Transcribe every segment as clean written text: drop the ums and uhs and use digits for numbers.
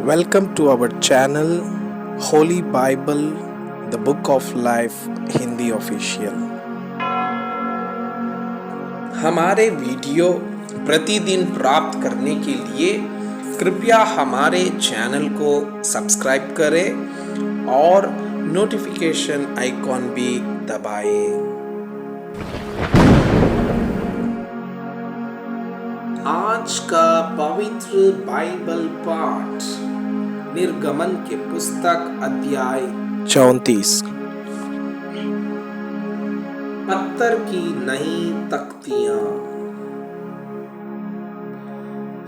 Welcome to our channel Holy Bible, the Book of Life Hindi official. हमारे video प्रतिदिन प्राप्त करने के लिए कृपया हमारे चैनल को सब्सक्राइब करें और नोटिफिकेशन आइकॉन भी दबाएं। आज का पवित्र बाइबल पाठ निर्गमन के पुस्तक अध्याय 34। पत्थर की नई तख्तियां।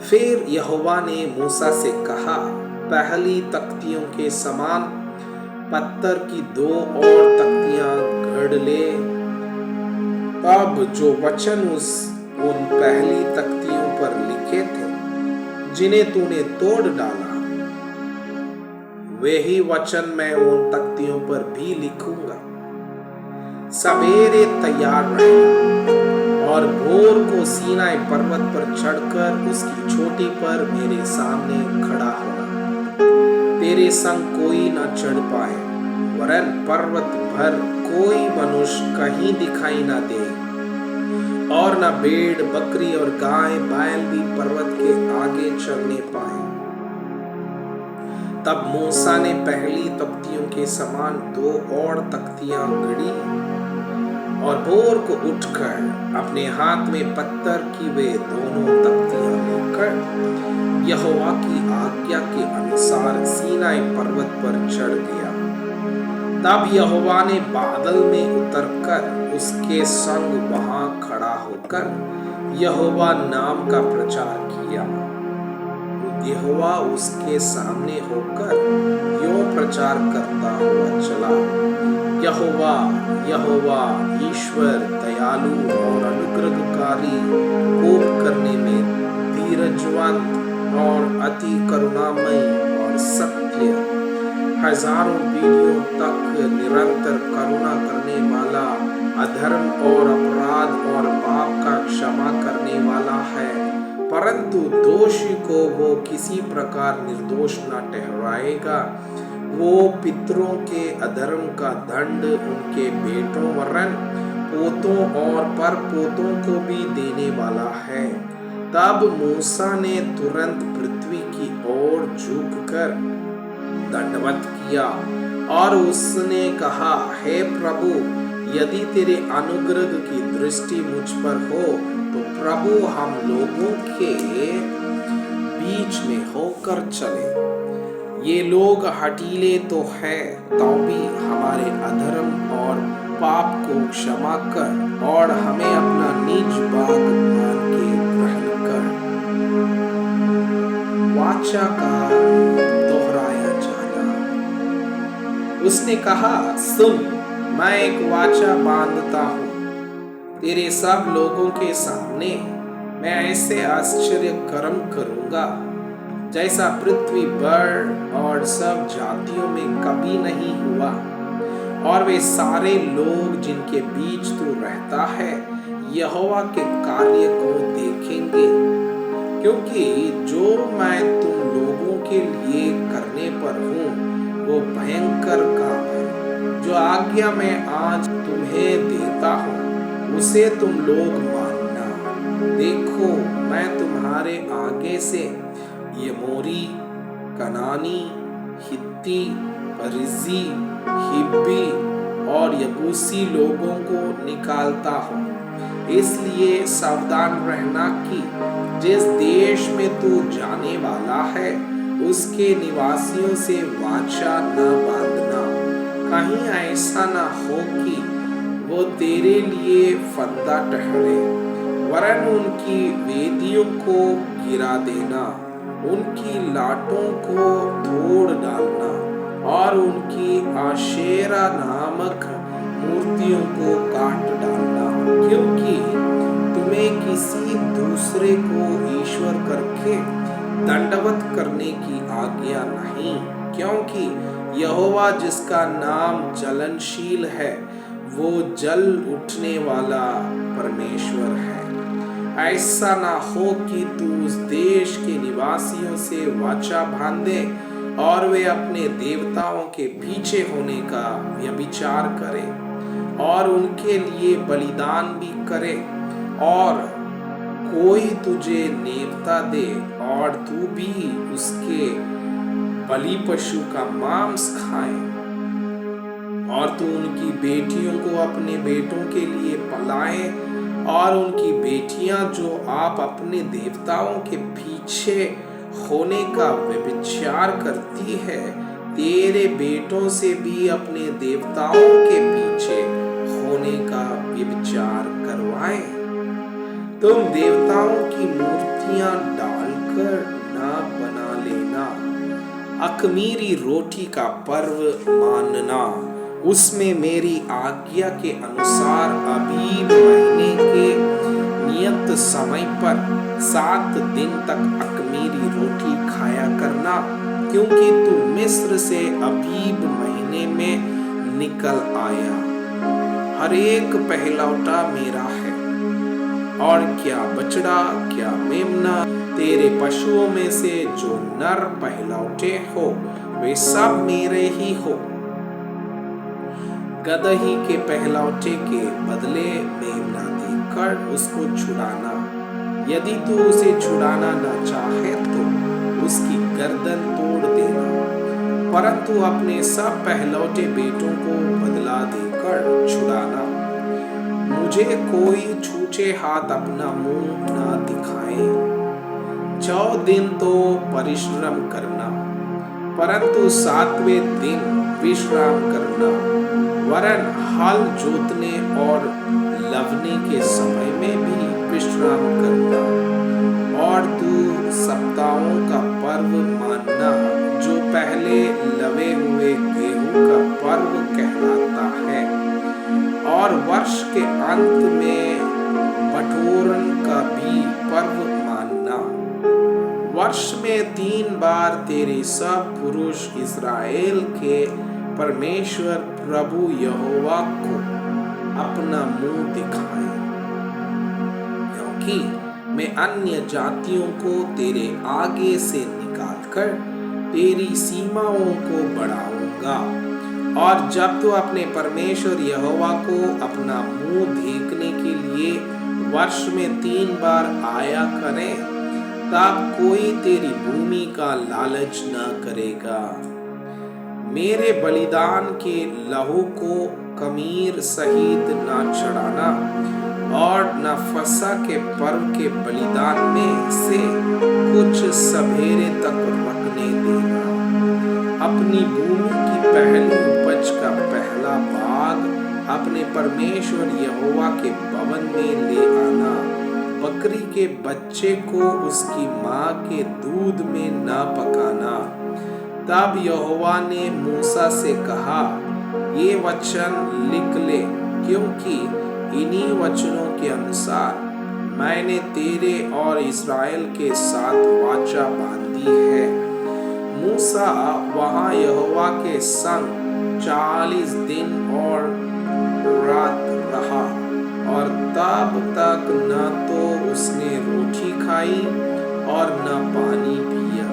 फिर यहोवा ने मूसा से कहा, पहली तख्तियों के समान पत्थर की 2 और तख्तियां गढ़ ले। तब जो वचन उन पहली तख्तियों पर लिखे थे, जिन्हें तूने तोड़ डाला, वे ही वचन मैं उन तख्तियों पर भी लिखूंगा। सवेरे तैयार रहे और भोर को सीनाई पर्वत पर चढ़कर उसकी चोटी पर मेरे सामने खड़ा होना। तेरे संग कोई न चढ़ पाए, वरन पर्वत भर कोई मनुष्य कहीं दिखाई न दे, और न भेड़ बकरी और गाय बैल भी पर्वत के आगे चलने पाए। तब मूसा ने पहली तख्तियों के समान 2 और तख्तियां गढ़ी और भोर को उठकर अपने हाथ में पत्थर की वे दोनों तख्तियां लेकर यहोवा की आज्ञा के अनुसार सीनाई पर्वत पर चढ़ गया। तब यहोवा ने बादल में उतरकर उसके संग वहां खड़ा होकर यहोवा नाम का प्रचार किया। यहोवा उसके सामने होकर यूं प्रचार करता हुआ चला, यहोवा यहोवा ईश्वर दयालु और अनुग्रहकारी, कोप करने में धीरजवंत और अति करुणामय और सत्य, हजारों पीढ़ियों तक निरंतर करुणा करने वाला, अधर्म और अपराध और पाप का क्षमा करने वाला है, परंतु दोषी को वो किसी प्रकार निर्दोष न ठहराएगा। वो पितरों के अधर्म का दंड उनके बेटों वरन पोतों और परपोतों को भी देने वाला है। तब मूसा ने तुरंत पृथ्वी की ओर झुककर दंडवत किया और उसने कहा, हे प्रभु, यदि तेरे अनुग्रह की दृष्टि मुझ पर हो तो प्रभु हम लोगों के बीच में होकर चले। ये लोग हठीले तो हैं, तो भी हमारे अधर्म और पाप को क्षमा कर और हमें अपना निज बाग मान के ग्रहण कर। वाचा का दोहराया जाना। उसने कहा, सुन, मैं एक वाचा बांधता हूँ। तेरे सब लोगों के सामने मैं ऐसे आश्चर्य कर्म करूंगा जैसा पृथ्वी पर और सब जातियों में कभी नहीं हुआ, और वे सारे लोग जिनके बीच तू रहता है यहोवा के कार्य को देखेंगे, क्योंकि जो मैं तुम लोगों के लिए करने पर हूँ वो भयंकर काम है। जो आज्ञा मैं आज तुम्हें देता हूँ उसे तुम लोग मानना। देखो, मैं तुम्हारे आगे से यमोरी, कनानी, हित्ती, परिज्जी, हिब्बी और यबूसी लोगों को निकालता हूँ। इसलिए सावधान रहना कि जिस देश में तू जाने वाला है उसके निवासियों से वाचा न बांधना। कहीं ऐसा न हो कि वो तेरे लिए फंदा ठहरे, वरन उनकी वेदियों को गिरा देना, उनकी लाटों को तोड़ डालना और उनकी आशेरा नामक मूर्तियों को काट डालना, क्योंकि तुम्हें किसी दूसरे को ईश्वर करके दंडवत करने की आज्ञा नहीं, क्योंकि यहोवा जिसका नाम चलनशील है वो जल उठने वाला परमेश्वर है। ऐसा ना हो कि तू उस देश के निवासियों से वाचा बांधे और वे अपने देवताओं के पीछे होने का व्यभिचार करें और उनके लिए बलिदान भी करें, और कोई तुझे नेवता दे और तू भी उसके बलि पशु का मांस खाए, और तू उनकी बेटियों को अपने बेटों के लिए पलाए, और उनकी बेटियां जो आप अपने देवताओं के पीछे होने का व्यभिचार करती है, तेरे बेटों से भी अपने देवताओं के पीछे होने का व्यभिचार करवाए। तुम देवताओं की मूर्तियां डालकर ना बना लेना। अख़मीरी रोटी का पर्व मानना, उसमें मेरी आज्ञा के अनुसार अबीब महीने के नियत समय पर 7 दिन तक अख़मीरी रोटी खाया करना, क्योंकि तू मिस्र से अबीब महीने में निकल आया। हर एक पहलौठा मेरा है, और क्या बछड़ा क्या मेमना, तेरे पशुओं में से जो नर पहलौठे हो वे सब मेरे ही हो। गदही के पहलौठे के बदले मेमना देकर उसको छुड़ाना। यदि तू उसे छुड़ाना न चाहे तो उसकी गर्दन तोड़ देना, परंतु अपने सब पहलौठे बेटों को बदला देकर छुड़ाना। मुझे कोई छूछे हाथ अपना मुंह न दिखाए। 4 दिन तो परिश्रम करना, परंतु 7वें दिन विश्राम करना, वरन हल जोतने और लवने के समय में भी विश्राम करना। और तू सप्ताहों का पर्व मानना, जो पहले लवे हुए गेहूं का पर्व कहलाता है, और वर्ष के अंत में बटोरन का भी पर्व मानना। वर्ष में 3 बार तेरे सब पुरुष इस्राएल के परमेश्वर प्रभु यहोवा को अपना मुंह दिखाएं, क्योंकि मैं अन्य जातियों को तेरे आगे से निकालकर तेरी सीमाओं को बढ़ाऊंगा। और जब तू अपने परमेश्वर यहोवा को अपना मुंह देखने के लिए वर्ष में 3 बार आया करे, तब कोई तेरी भूमि का लालच न करेगा। मेरे बलिदान के लहू को खमीर सहित न चढ़ाना, और न फसह के पर्व के बलिदान में से कुछ सवेरे तक रखने देना। अपनी भूमि की पहली उपज का पहला भाग अपने परमेश्वर यहोवा के भवन में ले आना। बकरी के बच्चे को उसकी माँ के दूध में न पकाना। तब यहोवा ने मूसा से कहा, ये वचन लिख ले, क्योंकि इन्हीं वचनों के अनुसार मैंने तेरे और इस्राएल के साथ वाचा बांधी है। मूसा वहां यहोवा के संग 40 दिन और रात रहा, और तब तक न तो उसने रोटी खाई और न पानी पिया,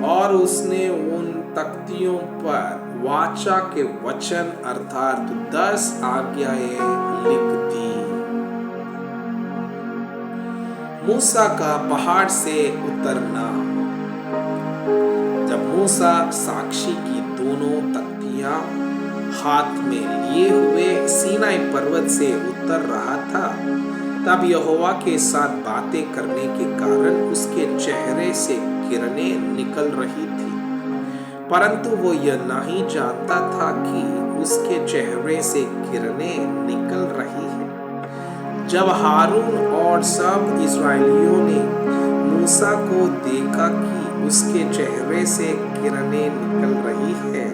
और उसने उन तख्तियों पर वाचा के वचन अर्थात 10 आज्ञाएं लिख दी। मूसा का पहाड़ से उतरना। जब मूसा साक्षी की दोनों तख्तियां हाथ में लिए हुए सीनाई पर्वत से उतर रहा था, तब यहोवा के साथ बातें करने के कारण उसके चेहरे से किरणें निकल रही थी, परंतु वो यह नहीं जानता था कि उसके चेहरे से किरणें निकल रही है। जब हारून और सब इस्राएलियों ने मूसा को देखा कि उसके चेहरे से किरणें निकल रही है,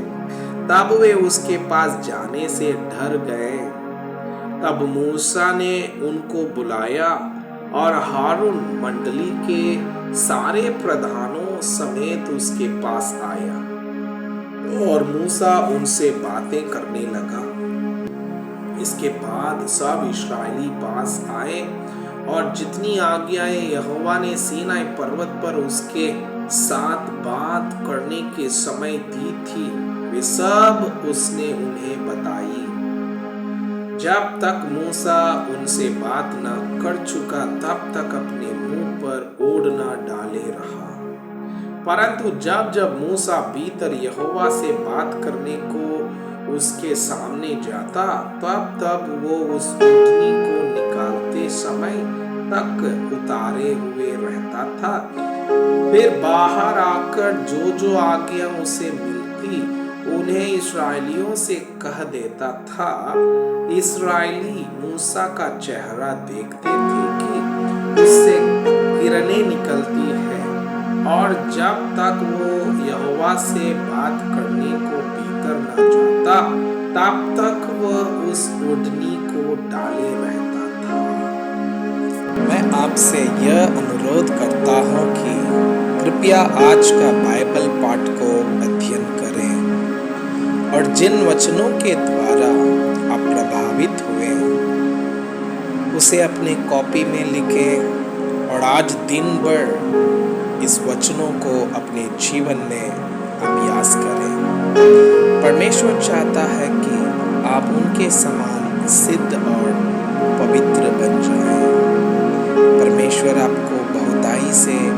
तब वे उसके पास जाने से डर गए। तब मूसा ने उनको बुलाया, और हारून मंडली के सारे प्रधानों समेत उसके पास आया, और मूसा उनसे बातें करने लगा। इसके बाद सब इस्राएली पास आए और जितनी आज्ञाएं यहोवा ने सीनाई पर्वत पर उसके साथ बात करने के समय दी थी, वे सब उसने उन्हें बताई। जब तक मूसा उनसे बात न कर चुका, तब तक अपने मुंह पर ओढ़ना डाले रहा। परंतु जब जब मूसा भीतर यहोवा से बात करने को उसके सामने जाता, तब तब वो उस ऊँटनी को निकालते समय तक उतारे हुए रहता था। फिर बाहर आकर जो जो आज्ञा उसे मिलती, उन्हें इस्राएलियों से कह देता था। इस्राएली मूसा का चेहरा देखते थे कि उससे किरणें निकलती है, और जब तक वो यहोवा से बात करने को भीतर न जाता, तब तक वह उस ओढ़नी को डाले रहता था। मैं आपसे यह अनुरोध करता हूँ कि कृपया आज का बाइबल पाठ को अध्ययन करें और जिन वचनों के द्वारा आप प्रभावित हुए उसे अपने कॉपी में लिखें और आज दिन भर इस वचनों को अपने जीवन में अभ्यास करें। परमेश्वर चाहता है कि आप उनके समान सिद्ध और पवित्र बन जाएं। परमेश्वर आपको बहुताई से